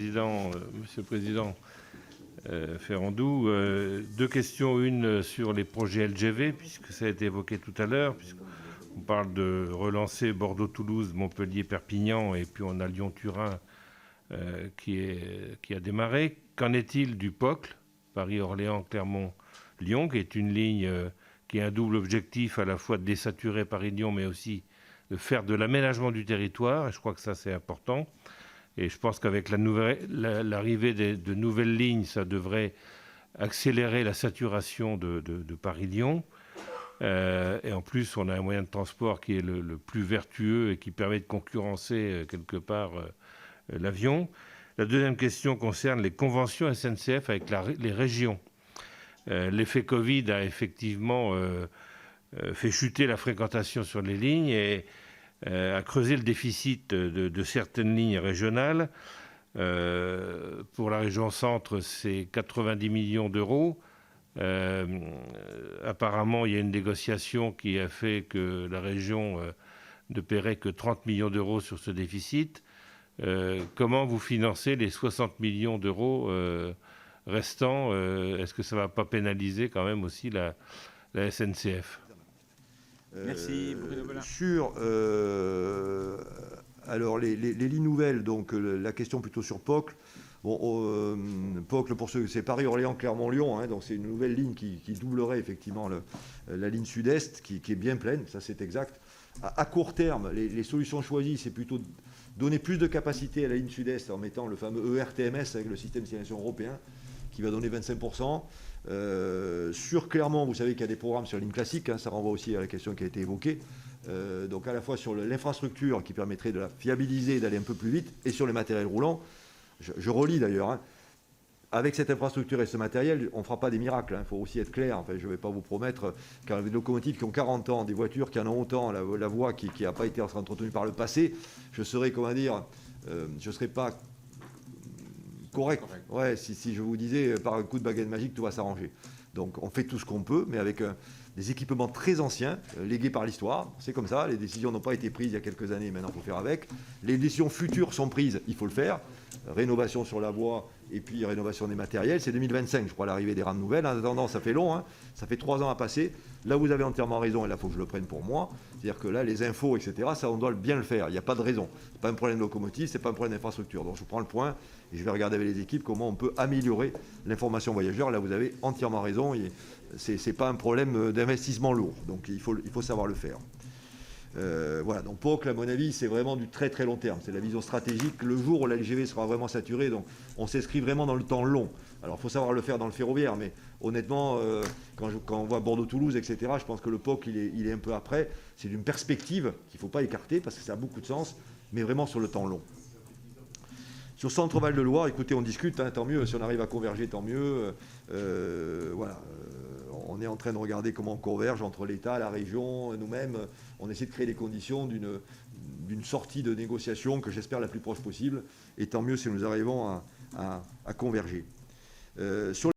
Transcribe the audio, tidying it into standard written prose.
Monsieur le Président Ferrandou, deux questions. Une sur les projets LGV, puisque ça a été évoqué tout à l'heure, puisqu'on parle de relancer Bordeaux-Toulouse, Montpellier-Perpignan, et puis on a Lyon-Turin qui a démarré. Qu'en est-il du POCL, Paris-Orléans-Clermont-Lyon, qui est une ligne qui a un double objectif, à la fois de désaturer Paris-Lyon, mais aussi de faire de l'aménagement du territoire, et je crois que ça c'est important. Et je pense qu'avec l'arrivée de nouvelles lignes, ça devrait accélérer la saturation de Paris-Lyon. Et en plus, on a un moyen de transport qui est le plus vertueux et qui permet de concurrencer quelque part l'avion. La deuxième question concerne les conventions SNCF avec les régions. L'effet Covid a effectivement fait chuter la fréquentation sur les lignes et a creusé le déficit de certaines lignes régionales. Pour la région centre, c'est 90 millions d'euros. Apparemment, il y a une négociation qui a fait que la région ne paierait que 30 millions d'euros sur ce déficit. Comment vous financez les 60 millions d'euros restants? Est-ce que ça ne va pas pénaliser quand même aussi la SNCF? Merci. Alors les lignes nouvelles, donc la question plutôt sur POCL. Bon, POCL, pour ceux, c'est Paris-Orléans-Clermont-Lyon, hein, donc c'est une nouvelle ligne qui doublerait effectivement la ligne sud-est, qui est bien pleine, ça c'est exact. À court terme, les solutions choisies, c'est plutôt donner plus de capacité à la ligne sud-est en mettant le fameux ERTMS avec le système de signalisation européen, qui va donner 25%. Sur Clermont, vous savez qu'il y a des programmes sur la ligne classique, hein, ça renvoie aussi à la question qui a été évoquée. Donc à la fois sur l'infrastructure qui permettrait de la fiabiliser et d'aller un peu plus vite, et sur les matériels roulants. Je relis d'ailleurs, hein, avec cette infrastructure et ce matériel, on ne fera pas des miracles, il faut aussi être clair. Enfin, je ne vais pas vous promettre qu'avec des locomotives qui ont 40 ans, des voitures qui en ont autant, la voie qui n'a pas été entretenue par le passé, je serais, comment dire, je ne serais pas correct. Ouais, si je vous disais par un coup de baguette magique, tout va s'arranger. Donc on fait tout ce qu'on peut, mais avec des équipements très anciens, légués par l'histoire. C'est comme ça, les décisions n'ont pas été prises il y a quelques années, maintenant il faut faire avec. Les décisions futures sont prises, il faut le faire. Rénovation sur la voie et puis rénovation des matériels. C'est 2025, je crois, l'arrivée des rames nouvelles. En attendant, ça fait long, hein, ça fait 3 ans à passer. Là, vous avez entièrement raison, et là, il faut que je le prenne pour moi. C'est-à-dire que là, les infos, etc., ça, on doit bien le faire. Il n'y a pas de raison. Ce n'est pas un problème de locomotive, ce n'est pas un problème d'infrastructure. Donc, je prends le point et je vais regarder avec les équipes comment on peut améliorer l'information voyageur. Là, vous avez entièrement raison. Ce n'est pas un problème d'investissement lourd. Donc, il faut savoir le faire. Voilà, donc POCL, à mon avis, c'est vraiment du très très long terme. C'est la vision stratégique. Le jour où la LGV sera vraiment saturée, donc on s'inscrit vraiment dans le temps long. Alors, il faut savoir le faire dans le ferroviaire, mais honnêtement, quand on voit Bordeaux-Toulouse, etc., je pense que le POCL, il est un peu après. C'est une perspective qu'il ne faut pas écarter parce que ça a beaucoup de sens, mais vraiment sur le temps long. Sur Centre-Val de Loire, écoutez, on discute, hein, tant mieux. Si on arrive à converger, tant mieux. Voilà. On est en train de regarder comment on converge entre l'État, la région, nous-mêmes. On essaie de créer les conditions d'une sortie de négociation que j'espère la plus proche possible. Et tant mieux si nous arrivons à converger. Sur